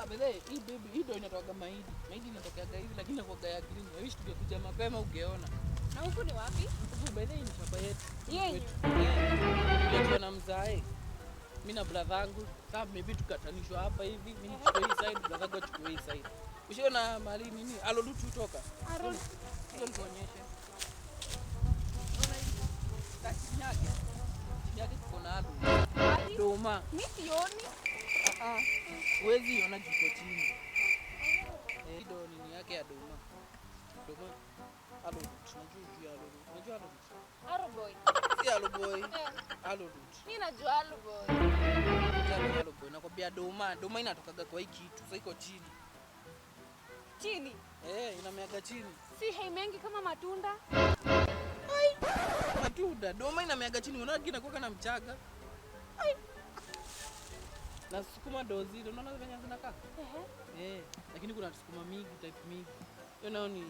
Abele, hii baby, hii ndio inatoka mahindi. Mahindi inatokea hivi lakini inakuwa ya green. I wish tungekuja mapema ungeona. Na huku ni wapi? Huku baby ni shamba yetu. Yeye. Ndio na mzae. Mimi na brother wangu, sasa maybe tukatanishwa hapa hivi, mimi nichukue hii side, brother wangu achukue hii side. Ushiona mali nini? Alodu tutoka. Alodu. Ndio nikuonyeshe. Unaona hivi? Chini yake. Chini yake kuna alodu. Doma. Mimi sioni. Huwezi iona jiko chini. Ndio nini yake ya doma. Doma. Alodu. Tunajua juu ya alodu. Unajua alodu? Aroboy. Si aloboy. Alodu. Mimi najua aroboy. Aloboy. Nakwambia doma. Doma inatokaga kwa hii kitu. Sasa iko chini. Chini? Inameaga chini. Si haimengi kama matunda? Ai. Matunda. Doma inameaga chini. Unaona inakuwa kana mchaga. Ai. Na sukuma dozi, unaona venye zinakaa? Lakini kuna sukuma mingi, type mingi. Hiyo nao ni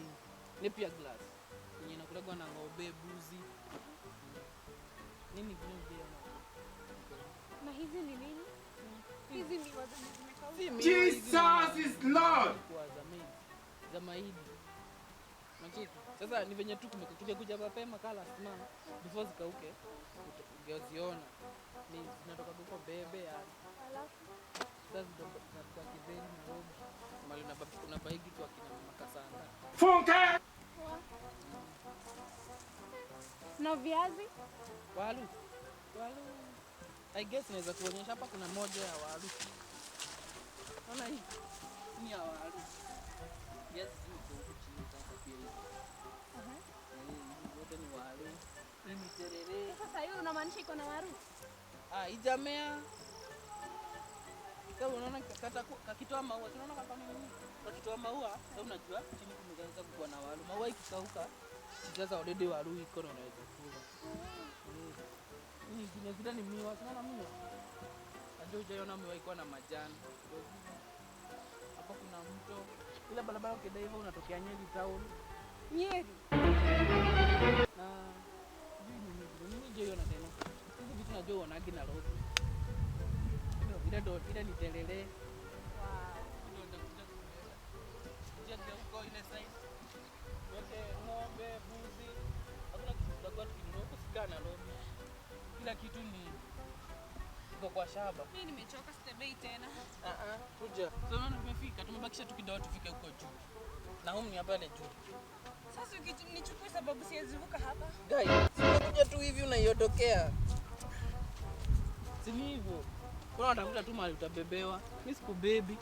Napier grass. Yenye inakulagwa na ng'ombe, mbuzi. Nini kingine? Na hizi ni nini? Hizi ni wazo zimekauka. Jesus is Lord. Kwa za mahindi. Unacheki? Sasa ni venye tu tumekuja mapema kala sima before zikauke. Ungeziona. Ni zinatoka huko bebe yani. Sasa tunatoka Kiveni Nairobi. Mali una baigi tu akina Makasanga. Funka. Na viazi? Walu. I guess naweza kuonyesha hapa kuna moja ya walu. Unaona hii? Ni ya walu. Yes, ni huko chini sasa pia hivi. Hizi zote ni walu. Ni terere. Sasa hiyo unamaanisha iko na waru? Ijamea. Sasa unaona kakitoa maua, unaona kama nini? Kakitoa maua, sasa unajua chini kumeanza kuwa na waru. Maua ikikauka, sasa already waru iko na unaweza kula. Hii zingine ni miwa, unaona miwa? Ndio ujaona miwa iko na majani. Hapa kuna mto. Ile barabara ukenda hivyo unatokea Nyeri town. Nyeri. Na nini je yona tena? Hizi vitu najua uonagi na road. Ile ni telele. Wow. Ndio ndakuja kueleza. Nje huko ile side. Yote ng'ombe, mbuzi. Hakuna kitu tutakuwa tukinunua huko sikana road. Kila kitu ni iko kwa shamba. Mimi nimechoka sitembei tena. Kuja. Sasa unaona tumefika, tumebakisha tu kidogo tufike huko juu. Na huko ni hapa juu. Sasa nichukue sababu siwezi vuka hapa. Guys, unakuja tu hivi unaiondokea. Si hivyo. Kuna unatafuta tu mahali utabebewa. Mimi siku baby.